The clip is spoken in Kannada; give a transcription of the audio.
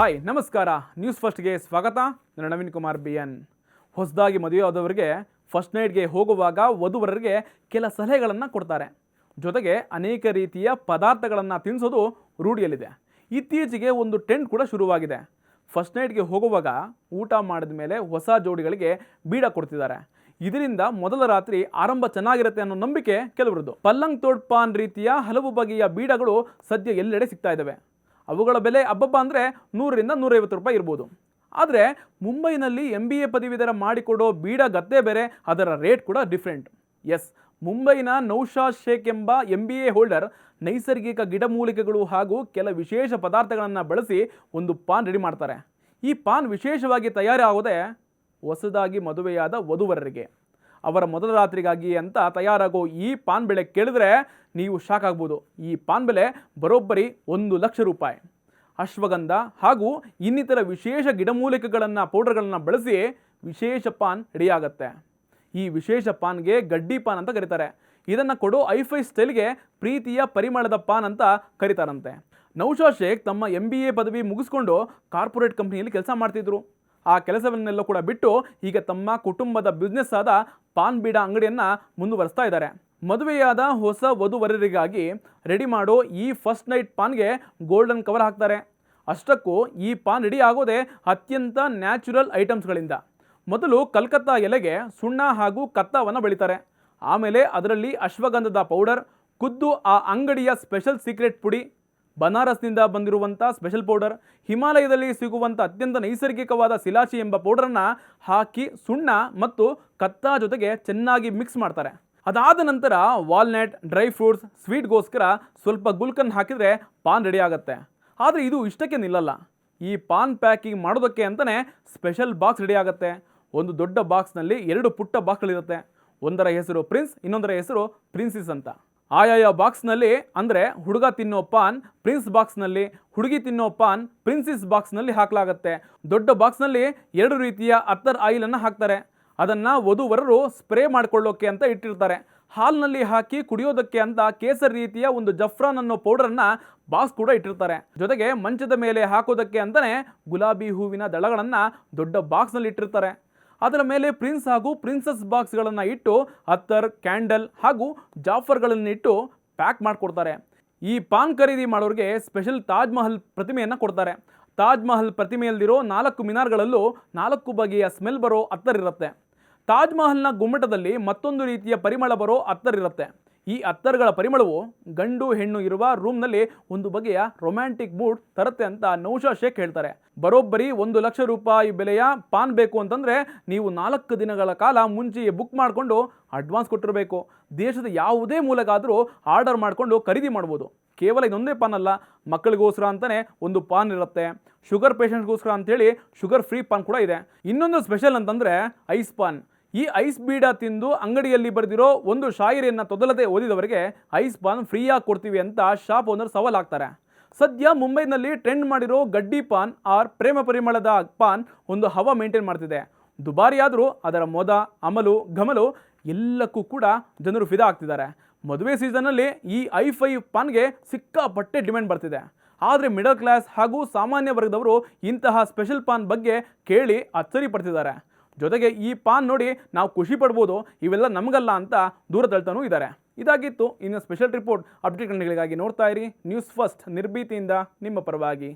ಹಾಯ್ ನಮಸ್ಕಾರ, ನ್ಯೂಸ್ ಫಸ್ಟ್ಗೆ ಸ್ವಾಗತ. ನಾನು ನವೀನ್ ಕುಮಾರ್ BN. ಹೊಸದಾಗಿ ಮದುವೆಯಾದವರಿಗೆ ಫಸ್ಟ್ ನೈಟ್ಗೆ ಹೋಗುವಾಗ ವಧುವರರಿಗೆ ಕೆಲ ಸಲಹೆಗಳನ್ನು ಕೊಡ್ತಾರೆ. ಜೊತೆಗೆ ಅನೇಕ ರೀತಿಯ ಪದಾರ್ಥಗಳನ್ನು ತಿನ್ನಿಸೋದು ರೂಢಿಯಲ್ಲಿದೆ. ಇತ್ತೀಚೆಗೆ ಒಂದು ಟ್ರೆಂಡ್ ಕೂಡ ಶುರುವಾಗಿದೆ. ಫಸ್ಟ್ ನೈಟ್ಗೆ ಹೋಗುವಾಗ ಊಟ ಮಾಡಿದ ಮೇಲೆ ಹೊಸ ಜೋಡಿಗಳಿಗೆ ಬೀಡ ಕೊಡ್ತಿದ್ದಾರೆ. ಇದರಿಂದ ಮೊದಲ ರಾತ್ರಿ ಆರಂಭ ಚೆನ್ನಾಗಿರುತ್ತೆ ಅನ್ನೋ ನಂಬಿಕೆ ಕೆಲವರದ್ದು. ಪಲ್ಲಂಗ್ ತೋಡ್ ಪಾನ್ ರೀತಿಯ ಹಲವು ಬಗೆಯ ಬೀಡಗಳು ಸದ್ಯ ಎಲ್ಲೆಡೆ ಸಿಗ್ತಾ ಇದ್ದಾವೆ. ಅವುಗಳ ಬೆಲೆ ಅಬ್ಬಬ್ಬ ಅಂದರೆ 100 ರಿಂದ 150 ರೂಪಾಯಿ ಇರ್ಬೋದು. ಆದರೆ ಮುಂಬೈನಲ್ಲಿ MBA ಪದವೀಧರ ಮಾಡಿಕೊಡೋ ಬೀಡ ಗದ್ದೆ ಬೇರೆ, ಅದರ ರೇಟ್ ಕೂಡ ಡಿಫ್ರೆಂಟ್. ಎಸ್, ಮುಂಬೈನ ನೌಶಾದ್ ಶೇಖ್ ಎಂಬ MBA ಹೋಲ್ಡರ್ ನೈಸರ್ಗಿಕ ಗಿಡಮೂಲಿಕೆಗಳು ಹಾಗೂ ಕೆಲ ವಿಶೇಷ ಪದಾರ್ಥಗಳನ್ನು ಬಳಸಿ ಒಂದು ಪಾನ್ ರೆಡಿ ಮಾಡ್ತಾರೆ. ಈ ಪಾನ್ ವಿಶೇಷವಾಗಿ ತಯಾರಾಗೋದೇ ಹೊಸದಾಗಿ ಮದುವೆಯಾದ ವಧುವರರಿಗೆ. ಅವರ ಮೊದಲ ರಾತ್ರಿಗಾಗಿ ಅಂತ ತಯಾರಾಗೋ ಈ ಪಾನ್ ಬೆಲೆ ಕೇಳಿದ್ರೆ ನೀವು ಶಾಕ್ ಆಗ್ಬೋದು. ಈ ಪಾನ್ ಬೆಲೆ ಬರೋಬ್ಬರಿ 1 ಲಕ್ಷ ರೂಪಾಯಿ. ಅಶ್ವಗಂಧ ಹಾಗೂ ಇನ್ನಿತರ ವಿಶೇಷ ಗಿಡಮೂಲಿಕೆಗಳನ್ನು ಪೌಡರ್ಗಳನ್ನು ಬಳಸಿ ವಿಶೇಷ ಪಾನ್ ರೆಡಿಯಾಗತ್ತೆ. ಈ ವಿಶೇಷ ಪಾನ್ಗೆ ಗಡ್ಡಿ ಪಾನ್ ಅಂತ ಕರೀತಾರೆ. ಇದನ್ನು ಕೊಡೋ ಐಫೈ ಸ್ಟೈಲ್ಗೆ ಪ್ರೀತಿಯ ಪರಿಮಳದ ಪಾನ್ ಅಂತ ಕರೀತಾರಂತೆ. ನೌಶಾದ್ ಶೇಖ್ ತಮ್ಮ MBA ಪದವಿ ಮುಗಿಸ್ಕೊಂಡು ಕಾರ್ಪೊರೇಟ್ ಕಂಪ್ನಿಯಲ್ಲಿ ಕೆಲಸ ಮಾಡ್ತಿದ್ರು. ಆ ಕೆಲಸವನ್ನೆಲ್ಲ ಕೂಡ ಬಿಟ್ಟು ಈಗ ತಮ್ಮ ಕುಟುಂಬದ ಬಿಸ್ನೆಸ್ ಆದ ಪಾನ್ ಬೀಡ ಅಂಗಡಿಯನ್ನು ಮುಂದುವರಿಸ್ತಾ ಇದ್ದಾರೆ. ಮದುವೆಯಾದ ಹೊಸ ವಧುವರರಿಗಾಗಿ ರೆಡಿ ಮಾಡೋ ಈ ಫಸ್ಟ್ ನೈಟ್ ಪಾನ್ಗೆ ಗೋಲ್ಡನ್ ಕವರ್ ಹಾಕ್ತಾರೆ. ಅಷ್ಟಕ್ಕೂ ಈ ಪಾನ್ ರೆಡಿ ಆಗೋದೇ ಅತ್ಯಂತ ನ್ಯಾಚುರಲ್ ಐಟಮ್ಸ್ಗಳಿಂದ. ಮೊದಲು ಕಲ್ಕತ್ತಾ ಎಲೆಗೆ ಸುಣ್ಣ ಹಾಗೂ ಕತ್ತಾವನ್ನು ಬೆಳಿತಾರೆ. ಆಮೇಲೆ ಅದರಲ್ಲಿ ಅಶ್ವಗಂಧದ ಪೌಡರ್, ಖುದ್ದು ಆ ಅಂಗಡಿಯ ಸ್ಪೆಷಲ್ ಸೀಕ್ರೆಟ್ ಪುಡಿ, ಬನಾರಸ್ನಿಂದ ಬಂದಿರುವಂಥ ಸ್ಪೆಷಲ್ ಪೌಡರ್, ಹಿಮಾಲಯದಲ್ಲಿ ಸಿಗುವಂಥ ಅತ್ಯಂತ ನೈಸರ್ಗಿಕವಾದ ಸಿಲಾಚಿ ಎಂಬ ಪೌಡರನ್ನು ಹಾಕಿ ಸುಣ್ಣ ಮತ್ತು ಕತ್ತಾ ಜೊತೆಗೆ ಚೆನ್ನಾಗಿ ಮಿಕ್ಸ್ ಮಾಡ್ತಾರೆ. ಅದಾದ ನಂತರ ವಾಲ್ನಟ್, ಡ್ರೈ ಫ್ರೂಟ್ಸ್, ಸ್ವೀಟ್ಗೋಸ್ಕರ ಸ್ವಲ್ಪ ಗುಲ್ಕನ್ ಹಾಕಿದರೆ ಪಾನ್ ರೆಡಿ ಆಗುತ್ತೆ. ಆದರೆ ಇದು ಇಷ್ಟಕ್ಕೆ ನಿಲ್ಲಲ್ಲ. ಈ ಪಾನ್ ಪ್ಯಾಕಿಂಗ್ ಮಾಡೋದಕ್ಕೆ ಅಂತಲೇ ಸ್ಪೆಷಲ್ ಬಾಕ್ಸ್ ರೆಡಿ ಆಗುತ್ತೆ. ಒಂದು ದೊಡ್ಡ ಬಾಕ್ಸ್ನಲ್ಲಿ 2 ಪುಟ್ಟ ಬಾಕ್ಸ್ಗಳಿರುತ್ತೆ. ಒಂದರ ಹೆಸರು ಪ್ರಿನ್ಸ್, ಇನ್ನೊಂದರ ಹೆಸರು ಪ್ರಿನ್ಸಸ್ ಅಂತ. ಆಯಾಯ ಬಾಕ್ಸ್ನಲ್ಲಿ ಅಂದರೆ ಹುಡುಗ ತಿನ್ನೋ ಪಾನ್ ಪ್ರಿನ್ಸ್ ಬಾಕ್ಸ್ನಲ್ಲಿ, ಹುಡುಗಿ ತಿನ್ನೋ ಪಾನ್ ಪ್ರಿನ್ಸಸ್ ಬಾಕ್ಸ್ನಲ್ಲಿ ಹಾಕಲಾಗುತ್ತೆ. ದೊಡ್ಡ ಬಾಕ್ಸ್ನಲ್ಲಿ 2 ರೀತಿಯ ಅತ್ತರ್ ಆಯಿಲನ್ನು ಹಾಕ್ತಾರೆ. ಅದನ್ನು ವಧುವರರು ಸ್ಪ್ರೇ ಮಾಡಿಕೊಳ್ಳೋಕ್ಕೆ ಅಂತ ಇಟ್ಟಿರ್ತಾರೆ. ಹಾಲ್ನಲ್ಲಿ ಹಾಕಿ ಕುಡಿಯೋದಕ್ಕೆ ಅಂತ ಕೇಸರ್ ರೀತಿಯ ಒಂದು ಜಫ್ರಾನ್ ಅನ್ನೋ ಪೌಡರನ್ನು ಬಾಕ್ಸ್ ಕೂಡ ಇಟ್ಟಿರ್ತಾರೆ. ಜೊತೆಗೆ ಮಂಚದ ಮೇಲೆ ಹಾಕೋದಕ್ಕೆ ಅಂತಲೇ ಗುಲಾಬಿ ಹೂವಿನ ದಳಗಳನ್ನು ದೊಡ್ಡ ಬಾಕ್ಸ್ನಲ್ಲಿ ಇಟ್ಟಿರ್ತಾರೆ. ಅದರ ಮೇಲೆ ಪ್ರಿನ್ಸ್ ಹಾಗೂ ಪ್ರಿನ್ಸಸ್ ಬಾಕ್ಸ್ಗಳನ್ನು ಇಟ್ಟು ಅತ್ತರ್, ಕ್ಯಾಂಡಲ್ ಹಾಗೂ ಜಾಫರ್ಗಳನ್ನಿಟ್ಟು ಪ್ಯಾಕ್ ಮಾಡಿಕೊಡ್ತಾರೆ. ಈ ಪಾನ್ ಖರೀದಿ ಮಾಡೋರಿಗೆ ಸ್ಪೆಷಲ್ ತಾಜ್ ಮಹಲ್ ಪ್ರತಿಮೆಯನ್ನು ಕೊಡ್ತಾರೆ. ತಾಜ್ ಮಹಲ್ ಪ್ರತಿಮೆಯಲ್ಲಿರೋ 4 ಮಿನಾರ್ಗಳಲ್ಲೂ 4 ಬಗೆಯ ಸ್ಮೆಲ್ ಬರೋ ಅತ್ತರ್ ಇರುತ್ತೆ. ತಾಜ್ ಮಹಲ್ನ ಗುಮ್ಮಟದಲ್ಲಿ ಮತ್ತೊಂದು ರೀತಿಯ ಪರಿಮಳ ಬರೋ ಅತ್ತರ್ ಇರುತ್ತೆ. ಈ ಅತ್ತರ್ಗಳ ಪರಿಮಳವು ಗಂಡು ಹೆಣ್ಣು ಇರುವ ರೂಮ್ನಲ್ಲಿ ಒಂದು ಬಗೆಯ ರೊಮ್ಯಾಂಟಿಕ್ ಮೂಡ್ ತರುತ್ತೆ ಅಂತ ನೌಶಾದ್ ಶೇಖ್ ಹೇಳ್ತಾರೆ. ಬರೋಬ್ಬರಿ 1 ಲಕ್ಷ ರೂಪಾಯಿ ಬೆಲೆಯ ಪಾನ್ ಬೇಕು ಅಂತಂದರೆ ನೀವು 4 ದಿನಗಳ ಕಾಲ ಮುಂಚೆಯೇ ಬುಕ್ ಮಾಡಿಕೊಂಡು ಅಡ್ವಾನ್ಸ್ ಕೊಟ್ಟಿರಬೇಕು. ದೇಶದ ಯಾವುದೇ ಮೂಲಗಾದರೂ ಆರ್ಡರ್ ಮಾಡಿಕೊಂಡು ಖರೀದಿ ಮಾಡ್ಬೋದು. ಕೇವಲ ಇದೊಂದೇ ಪಾನ್ ಅಲ್ಲ, ಮಕ್ಕಳಿಗೋಸ್ಕರ ಅಂತಲೇ ಒಂದು ಪಾನ್ ಇರುತ್ತೆ. ಶುಗರ್ ಪೇಷಂಟ್ಸ್ಗೋಸ್ಕರ ಅಂತೇಳಿ ಶುಗರ್ ಫ್ರೀ ಪಾನ್ ಕೂಡ ಇದೆ. ಇನ್ನೊಂದು ಸ್ಪೆಷಲ್ ಅಂತಂದರೆ ಐಸ್ ಪಾನ್. ಈ ಐಸ್ ಬೀಡ ತಿಂದು ಅಂಗಡಿಯಲ್ಲಿ ಬರೆದಿರೋ ಒಂದು ಶಾಯರಿಯನ್ನು ತೊದಲದೆ ಓದಿದವರಿಗೆ ಐಸ್ ಪಾನ್ ಫ್ರೀಯಾಗಿ ಕೊಡ್ತೀವಿ ಅಂತ ಶಾಪ್ ಓನರ್ ಸವಾಲ್ ಹಾಕ್ತಾರೆ. ಸದ್ಯ ಮುಂಬೈನಲ್ಲಿ ಟ್ರೆಂಡ್ ಮಾಡಿರೋ ಗಡ್ಡಿ ಪಾನ್ ಆರ್ ಪ್ರೇಮ ಪರಿಮಳದ ಪಾನ್ ಒಂದು ಹವಾ ಮೇಂಟೈನ್ ಮಾಡ್ತಿದೆ. ದುಬಾರಿಯಾದರೂ ಅದರ ಮೊದ, ಅಮಲು, ಘಮಲು ಎಲ್ಲಕ್ಕೂ ಕೂಡ ಜನರು ಫಿದಾ ಆಗ್ತಿದ್ದಾರೆ. ಮದುವೆ ಸೀಸನ್ನಲ್ಲಿ ಈ ಐಫೈ ಪಾನ್ಗೆ ಸಿಕ್ಕಾಪಟ್ಟೆ ಡಿಮ್ಯಾಂಡ್ ಬರ್ತಿದೆ. ಆದರೆ ಮಿಡಲ್ ಕ್ಲಾಸ್ ಹಾಗೂ ಸಾಮಾನ್ಯ ವರ್ಗದವರು ಇಂತಹ ಸ್ಪೆಷಲ್ ಪಾನ್ ಬಗ್ಗೆ ಕೇಳಿ ಅಚ್ಚರಿ ಪಡ್ತಿದ್ದಾರೆ. ಜೊತೆಗೆ ಈ ಪಾನ್ ನೋಡಿ ನಾವು ಖುಷಿ ಪಡ್ಬೋದು, ಇವೆಲ್ಲ ನಮಗಲ್ಲ ಅಂತ ದೂರ ತಳ್ತಾನೂ ಇದ್ದಾರೆ. ಇದಾಗಿತ್ತು ಇನ್ನು ಸ್ಪೆಷಲ್ ರಿಪೋರ್ಟ್. ಅಪ್ಡೇಟ್ಗಳಿಗಾಗಿ ನೋಡ್ತಾ ಇರಿ ನ್ಯೂಸ್ ಫಸ್ಟ್, ನಿರ್ಭೀತಿಯಿಂದ ನಿಮ್ಮ ಪರವಾಗಿ.